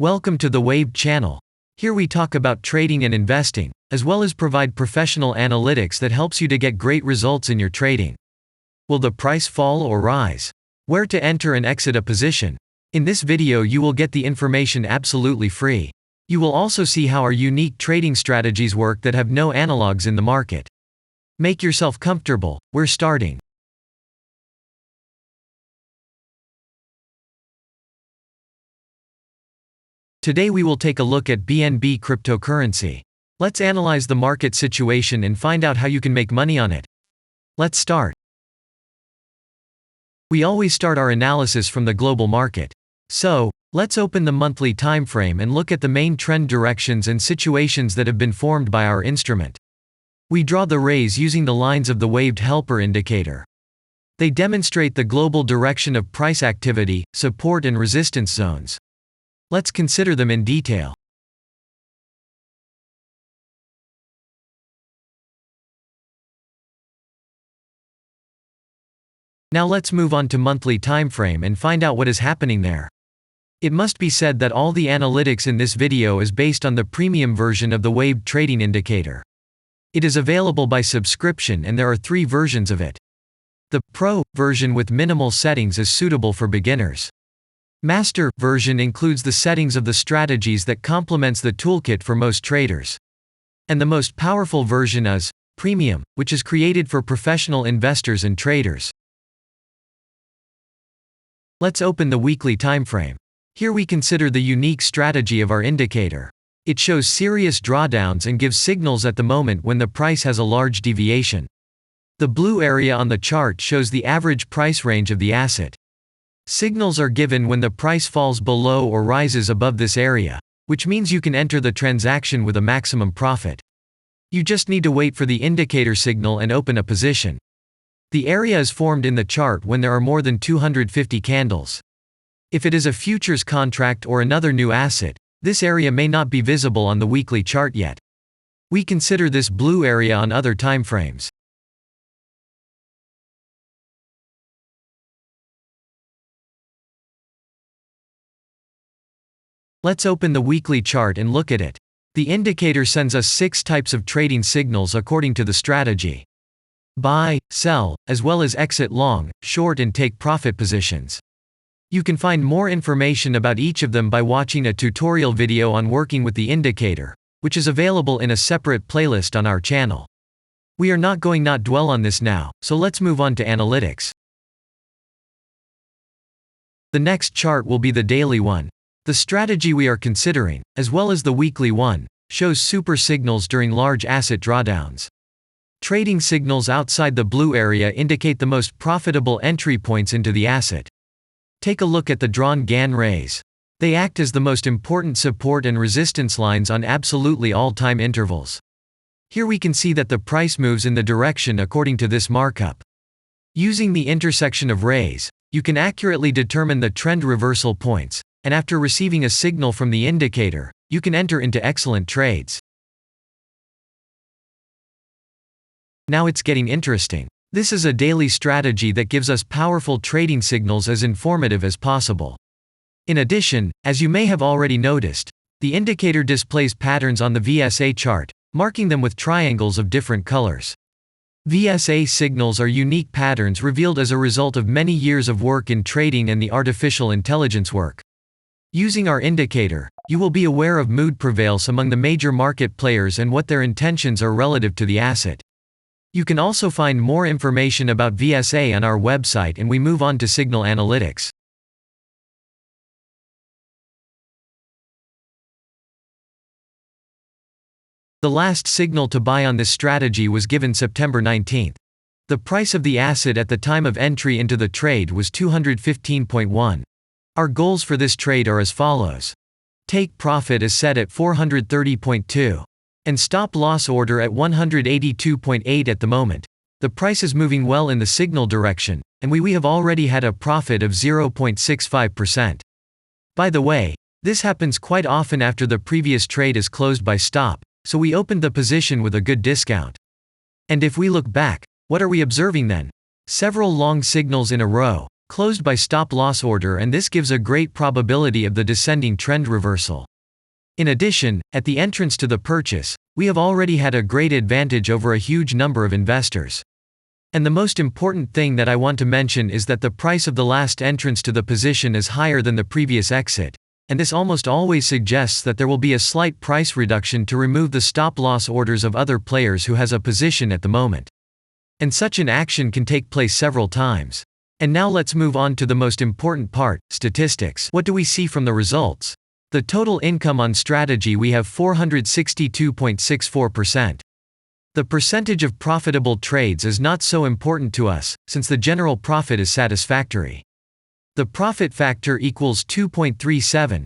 Welcome to the Waved channel. Here we talk about trading and investing, as well as provide professional analytics that helps you to get great results in your trading. Will the price fall or rise? Where to enter and exit a position? In this video you will get the information absolutely free. You will also see how our unique trading strategies work that have no analogs in the market. Make yourself comfortable, we're starting. Today we will take a look at BNB cryptocurrency. Let's analyze the market situation and find out how you can make money on it. Let's start. We always start our analysis from the global market. So, let's open the monthly time frame and look at the main trend directions and situations that have been formed by our instrument. We draw the rays using the lines of the waved helper indicator. They demonstrate the global direction of price activity, support and resistance zones. Let's consider them in detail. Now let's move on to monthly time frame and find out what is happening there. It must be said that all the analytics in this video is based on the premium version of the waved trading indicator. It is available by subscription and there are 3 versions of it. The Pro version with minimal settings is suitable for beginners. Master version includes the settings of the strategies that complements the toolkit for most traders. And the most powerful version is Premium, which is created for professional investors and traders. Let's open the weekly time frame. Here we consider the unique strategy of our indicator. It shows serious drawdowns and gives signals at the moment when the price has a large deviation. The blue area on the chart shows the average price range of the asset. Signals are given when the price falls below or rises above this area, which means you can enter the transaction with a maximum profit. You just need to wait for the indicator signal and open a position. The area is formed in the chart when there are more than 250 candles. If it is a futures contract or another new asset, this area may not be visible on the weekly chart yet. We consider this blue area on other time frames. Let's open the weekly chart and look at it. The indicator sends us 6 types of trading signals according to the strategy. Buy, sell, as well as exit long, short and take profit positions. You can find more information about each of them by watching a tutorial video on working with the indicator, which is available in a separate playlist on our channel. We are not going to dwell on this now, so let's move on to analytics. The next chart will be the daily one. The strategy we are considering, as well as the weekly one, shows super signals during large asset drawdowns. Trading signals outside the blue area indicate the most profitable entry points into the asset. Take a look at the drawn Gann rays. They act as the most important support and resistance lines on absolutely all time intervals. Here we can see that the price moves in the direction according to this markup. Using the intersection of rays, you can accurately determine the trend reversal points, and after receiving a signal from the indicator, you can enter into excellent trades. Now it's getting interesting. This is a daily strategy that gives us powerful trading signals as informative as possible. In addition, as you may have already noticed, the indicator displays patterns on the VSA chart, marking them with triangles of different colors. VSA signals are unique patterns revealed as a result of many years of work in trading and the artificial intelligence work. Using our indicator, you will be aware of mood prevails among the major market players and what their intentions are relative to the asset. You can also find more information about VSA on our website, and we move on to signal analytics. The last signal to buy on this strategy was given September 19th. The price of the asset at the time of entry into the trade was 215.1. Our goals for this trade are as follows. Take profit is set at 430.2. And stop loss order at 182.8 at the moment. The price is moving well in the signal direction, and we have already had a profit of 0.65%. By the way, this happens quite often after the previous trade is closed by stop, so we opened the position with a good discount. And if we look back, what are we observing then? Several long signals in a row, closed by stop-loss order, and this gives a great probability of the descending trend reversal. In addition, at the entrance to the purchase, we have already had a great advantage over a huge number of investors. And the most important thing that I want to mention is that the price of the last entrance to the position is higher than the previous exit, and this almost always suggests that there will be a slight price reduction to remove the stop-loss orders of other players who has a position at the moment. And such an action can take place several times. And now let's move on to the most important part, statistics. What do we see from the results? The total income on strategy, we have 462.64%. The percentage of profitable trades is not so important to us, since the general profit is satisfactory. The profit factor equals 2.37,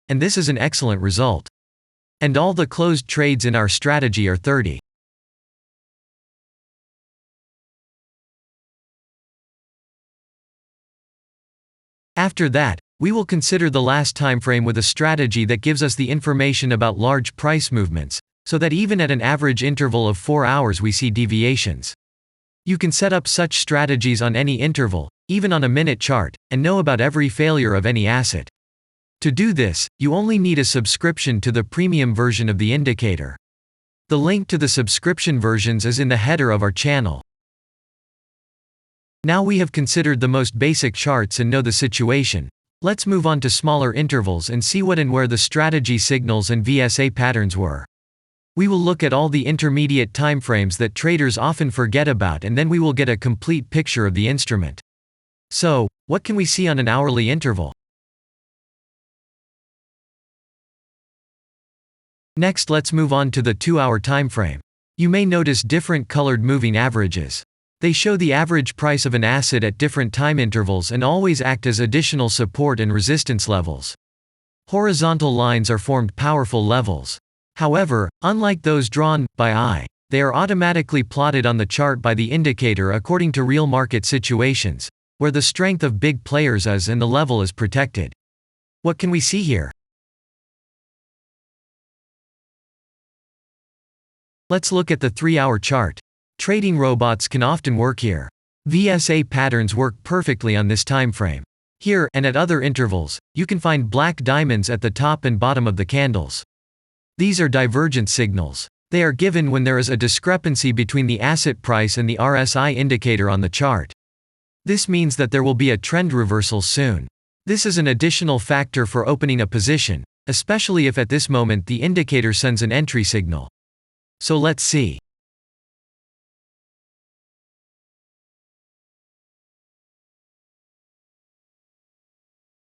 and this is an excellent result. And all the closed trades in our strategy are 30. After that, we will consider the last time frame with a strategy that gives us the information about large price movements, so that even at an average interval of 4 hours we see deviations. You can set up such strategies on any interval, even on a minute chart, and know about every failure of any asset. To do this, you only need a subscription to the premium version of the indicator. The link to the subscription versions is in the header of our channel. Now we have considered the most basic charts and know the situation. Let's move on to smaller intervals and see what and where the strategy signals and VSA patterns were. We will look at all the intermediate timeframes that traders often forget about, and then we will get a complete picture of the instrument. So, what can we see on an hourly interval? Next, let's move on to the 2-hour timeframe. You may notice different colored moving averages. They show the average price of an asset at different time intervals and always act as additional support and resistance levels. Horizontal lines are formed powerful levels. However, unlike those drawn by eye, they are automatically plotted on the chart by the indicator according to real market situations, where the strength of big players is and the level is protected. What can we see here? Let's look at the 3-hour chart. Trading robots can often work here. VSA patterns work perfectly on this time frame. Here, and at other intervals, you can find black diamonds at the top and bottom of the candles. These are divergent signals. They are given when there is a discrepancy between the asset price and the RSI indicator on the chart. This means that there will be a trend reversal soon. This is an additional factor for opening a position, especially if at this moment the indicator sends an entry signal. So let's see.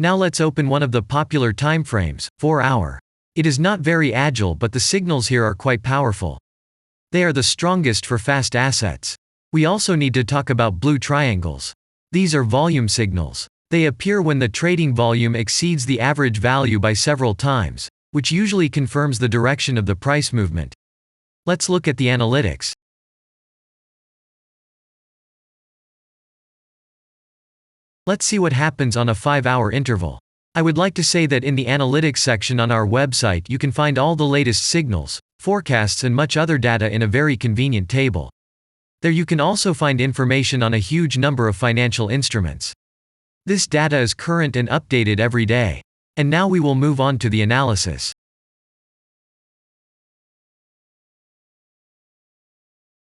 Now let's open one of the popular timeframes, 4-hour. It is not very agile, but the signals here are quite powerful. They are the strongest for fast assets. We also need to talk about blue triangles. These are volume signals. They appear when the trading volume exceeds the average value by several times, which usually confirms the direction of the price movement. Let's look at the analytics. Let's see what happens on a 5-hour interval. I would like to say that in the analytics section on our website you can find all the latest signals, forecasts and much other data in a very convenient table. There you can also find information on a huge number of financial instruments. This data is current and updated every day. And now we will move on to the analysis.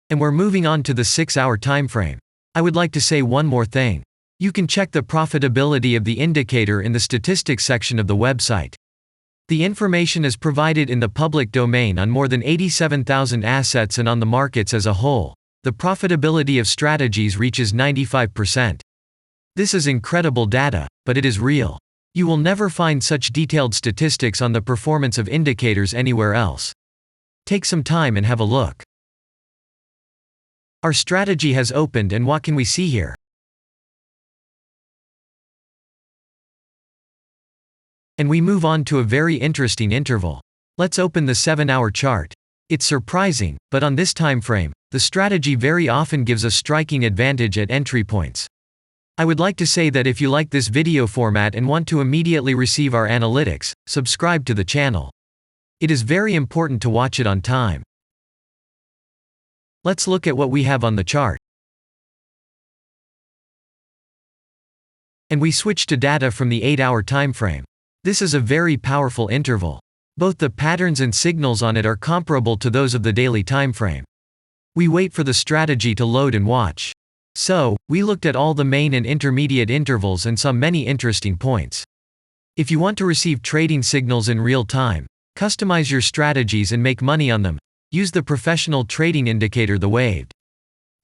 And we're moving on to the 6-hour timeframe. I would like to say one more thing. You can check the profitability of the indicator in the statistics section of the website. The information is provided in the public domain on more than 87,000 assets, and on the markets as a whole, the profitability of strategies reaches 95%. This is incredible data, but it is real. You will never find such detailed statistics on the performance of indicators anywhere else. Take some time and have a look. Our strategy has opened, and what can we see here? And we move on to a very interesting interval. Let's open the 7-hour chart. It's surprising, but on this time frame, the strategy very often gives a striking advantage at entry points. I would like to say that if you like this video format and want to immediately receive our analytics, subscribe to the channel. It is very important to watch it on time. Let's look at what we have on the chart. And we switched to data from the 8-hour time frame. This is a very powerful interval. Both the patterns and signals on it are comparable to those of the daily time frame. We wait for the strategy to load and watch. So, we looked at all the main and intermediate intervals and saw many interesting points. If you want to receive trading signals in real time, customize your strategies and make money on them, use the professional trading indicator The Waved.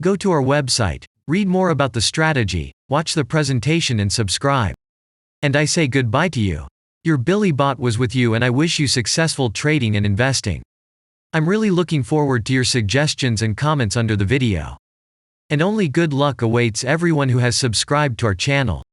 Go to our website, read more about the strategy, watch the presentation and subscribe. And I say goodbye to you. Your Billy Bot was with you and I wish you successful trading and investing. I'm really looking forward to your suggestions and comments under the video. And only good luck awaits everyone who has subscribed to our channel.